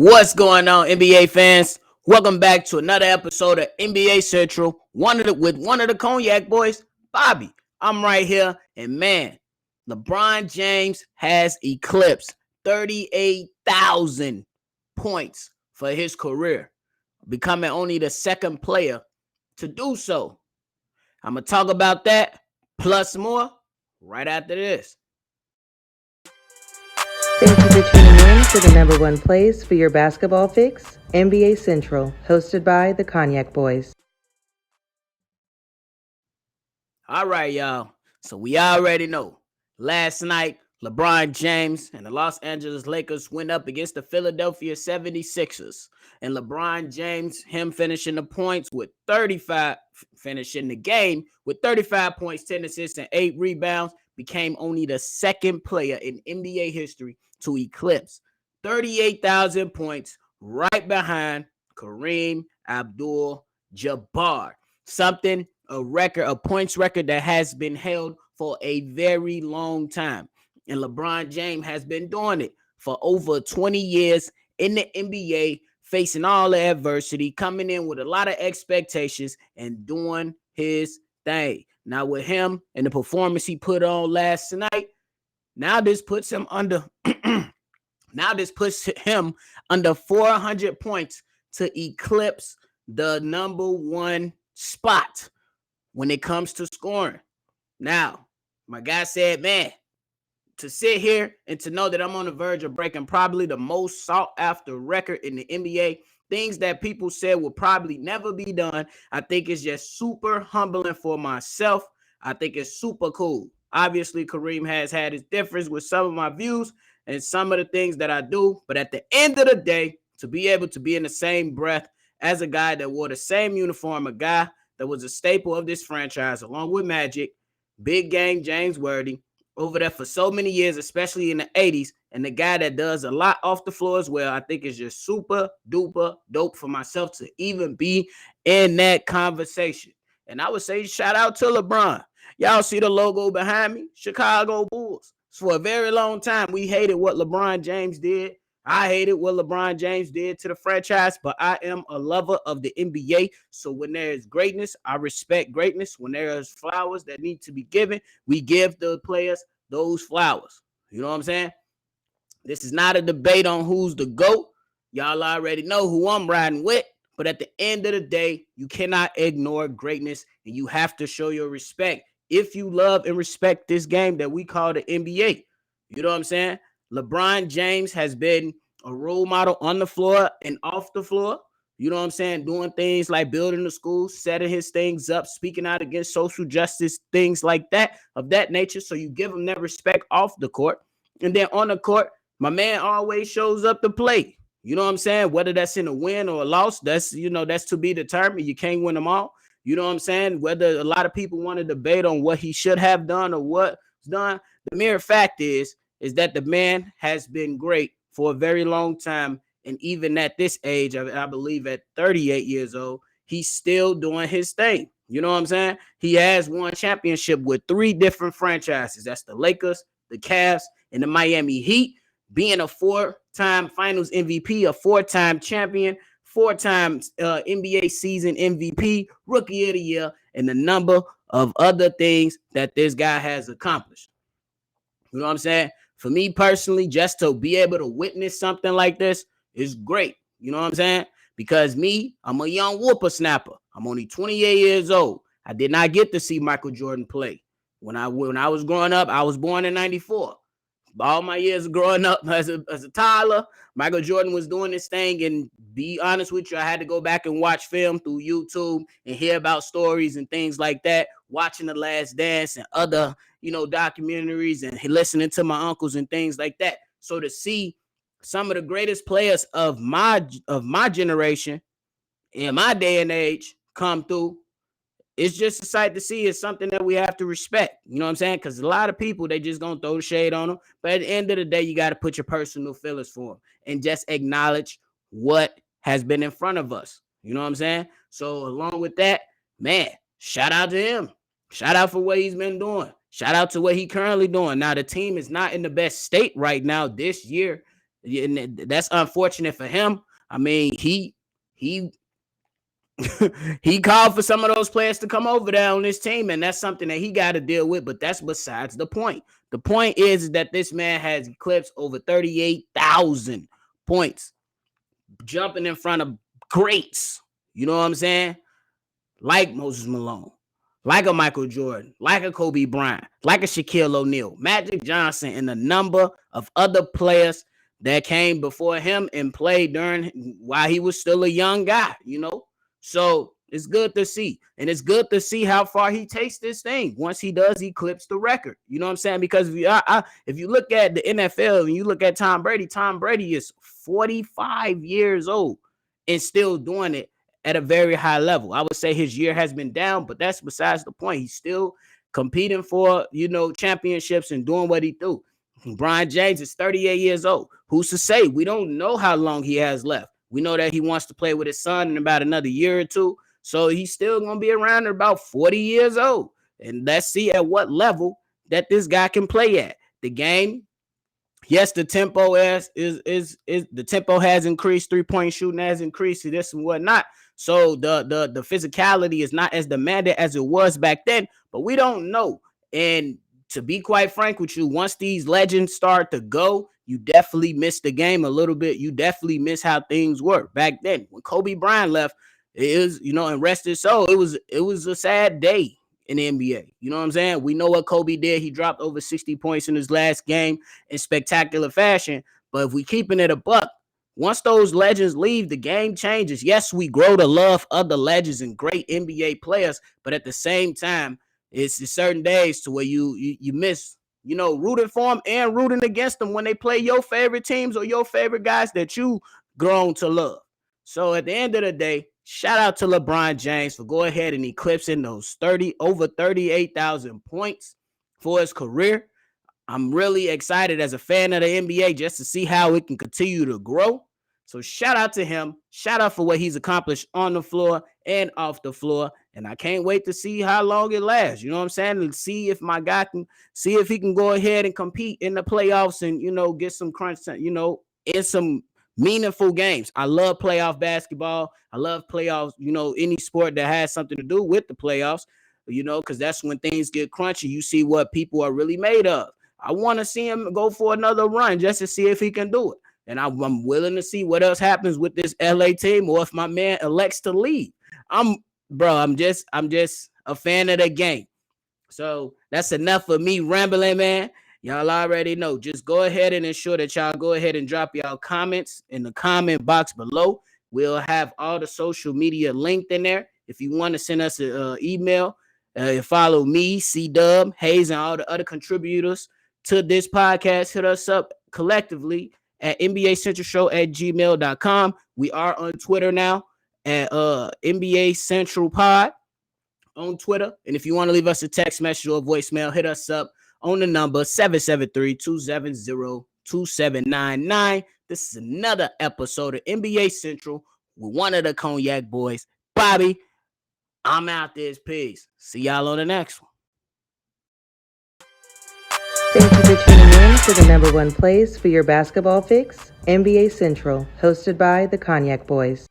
What's going on, NBA fans? Welcome back to another episode of NBA Central. With one of the Cognac boys, Bobby. I'm right here, and man, LeBron James has eclipsed 38,000 points for his career, becoming only the second player to do so. I'm gonna talk about that plus more right after this. Thank you for tuning in to the number one place for your basketball fix, NBA Central, hosted by the Cognac Boys. All right, y'all. So we already know. Last night, LeBron James and the Los Angeles Lakers went up against the Philadelphia 76ers. And LeBron James, him finishing the game with 35 points, 10 assists, and 8 rebounds, became only the second player in NBA history to eclipse 38,000 points, right behind Kareem Abdul-Jabar. A points record that has been held for a very long time. And LeBron James has been doing it for over 20 years in the NBA, facing all the adversity, coming in with a lot of expectations and doing his thing. Now with him and the performance he put on last night, now this puts him under 400 points to eclipse the number one spot when it comes to scoring. Now, my guy said, man, to sit here and to know that I'm on the verge of breaking probably the most sought after record in the NBA, things that people said will probably never be done, I think it's just super humbling for myself. I think it's super cool. Obviously, Kareem has had his difference with some of my views and some of the things that I do, but at the end of the day, to be able to be in the same breath as a guy that wore the same uniform, a guy that was a staple of this franchise, along with Magic, Big Game James Worthy, over there for so many years, especially in the 80s, and the guy that does a lot off the floor as well, I think is just super duper dope for myself to even be in that conversation. And I would say shout out to LeBron. Y'all see the logo behind me? Chicago Bulls. So for a very long time, we hated what LeBron James did. I hated what LeBron James did to the franchise, but I am a lover of the NBA. So when there is greatness, I respect greatness. When there is flowers that need to be given, we give the players those flowers. You know what I'm saying? This is not a debate on who's the GOAT. Y'all already know who I'm riding with. But at the end of the day, you cannot ignore greatness, and you have to show your respect if you love and respect this game that we call the NBA. You know what I'm saying? LeBron James has been a role model on the floor and off the floor. You know what I'm saying? Doing things like building the schools, setting his things up, speaking out against social justice, things like that, of that nature. So you give him that respect off the court. And then on the court, my man always shows up to play. You know what I'm saying? Whether that's in a win or a loss, that's to be determined. You can't win them all. You know what I'm saying? Whether a lot of people want to debate on what he should have done or what's done, the mere fact is that the man has been great for a very long time. And even at this age, I believe at 38 years old, he's still doing his thing. You know what I'm saying? He has won championship with 3 different franchises. That's the Lakers, the Cavs, and the Miami Heat. Being a 4-time Finals MVP, a 4-time champion, 4-time NBA season MVP, Rookie of the Year, and a number of other things that this guy has accomplished. You know what I'm saying? For me personally, just to be able to witness something like this is great. You know what I'm saying? Because I'm a young whippersnapper. I'm only 28 years old. I did not get to see Michael Jordan play. When I was growing up, I was born in 94. All my years of growing up as a toddler, Michael Jordan was doing this thing. And be honest with you, I had to go back and watch film through YouTube and hear about stories and things like that, watching The Last Dance and other, documentaries and listening to my uncles and things like that. So to see some of the greatest players of my generation in my day and age come through, it's just a sight to see. It's something that we have to respect. You know what I'm saying? Because a lot of people, they just gonna throw the shade on them. But at the end of the day, you got to put your personal feelings for them and just acknowledge what has been in front of us. You know what I'm saying? So along with that, man, shout out to him. Shout out for what he's been doing. Shout out to what he currently doing. Now, the team is not in the best state right now this year. And that's unfortunate for him. I mean, he he called for some of those players to come over there on this team, and that's something that he got to deal with. But that's besides the point. The point is that this man has eclipsed over 38,000 points, jumping in front of greats. You know what I'm saying? Like Moses Malone, like a Michael Jordan, like a Kobe Bryant, like a Shaquille O'Neal, Magic Johnson, and a number of other players that came before him and played while he was still a young guy, you know? So it's good to see. And it's good to see how far he takes this thing once he does eclipse the record. You know what I'm saying? Because if you look at the NFL and you look at Tom Brady is 45 years old and still doing it at a very high level. I would say his year has been down, but that's besides the point. He's still competing for, championships and doing what he do. Lebron James is 38 years old. Who's to say? We don't know how long he has left. We know that he wants to play with his son in about another year or two. So he's still going to be around at about 40 years old. And let's see at what level that this guy can play at. The game, yes, the tempo is the tempo has increased, 3-point shooting has increased, this and whatnot. So the physicality is not as demanded as it was back then, but we don't know. And to be quite frank with you, once these legends start to go, you definitely miss the game a little bit. You definitely miss how things were back then. When Kobe Bryant left, it is, and rest his soul, it was a sad day in the NBA. You know what I'm saying? We know what Kobe did. He dropped over 60 points in his last game in spectacular fashion. But if we keeping it a buck, once those legends leave, the game changes. Yes, we grow to love other legends and great NBA players, but at the same time, it's certain days to where you miss, rooting for them and rooting against them when they play your favorite teams or your favorite guys that you grown to love. So at the end of the day, shout out to LeBron James for go ahead and eclipsing those over 38,000 points for his career. I'm really excited as a fan of the NBA just to see how it can continue to grow. So shout out to him. Shout out for what he's accomplished on the floor and off the floor. And I can't wait to see how long it lasts. You know what I'm saying? And see if my guy see if he can go ahead and compete in the playoffs and, get some crunch, in some meaningful games. I love playoff basketball. I love playoffs, any sport that has something to do with the playoffs, because that's when things get crunchy. You see what people are really made of. I want to see him go for another run just to see if he can do it. And I'm willing to see what else happens with this LA team or if my man elects to leave. I'm just a fan of the game. So that's enough of me rambling, man. Y'all already know. Just go ahead and ensure that y'all go ahead and drop y'all comments in the comment box below. We'll have all the social media linked in there. If you want to send us an email, follow me, C-Dub, Hayes, and all the other contributors to this podcast. Hit us up collectively at nbacentralshow@gmail.com. We are on Twitter now at NBA Central Pod on Twitter. And if you want to leave us a text message or a voicemail, hit us up on the number 773-270-2799. This is another episode of NBA Central with one of the Cognac boys, Bobby. I'm out this. Peace. See y'all on the next one. Thank you for tuning in to the number one place for your basketball fix, NBA Central, hosted by the Cognac Boys.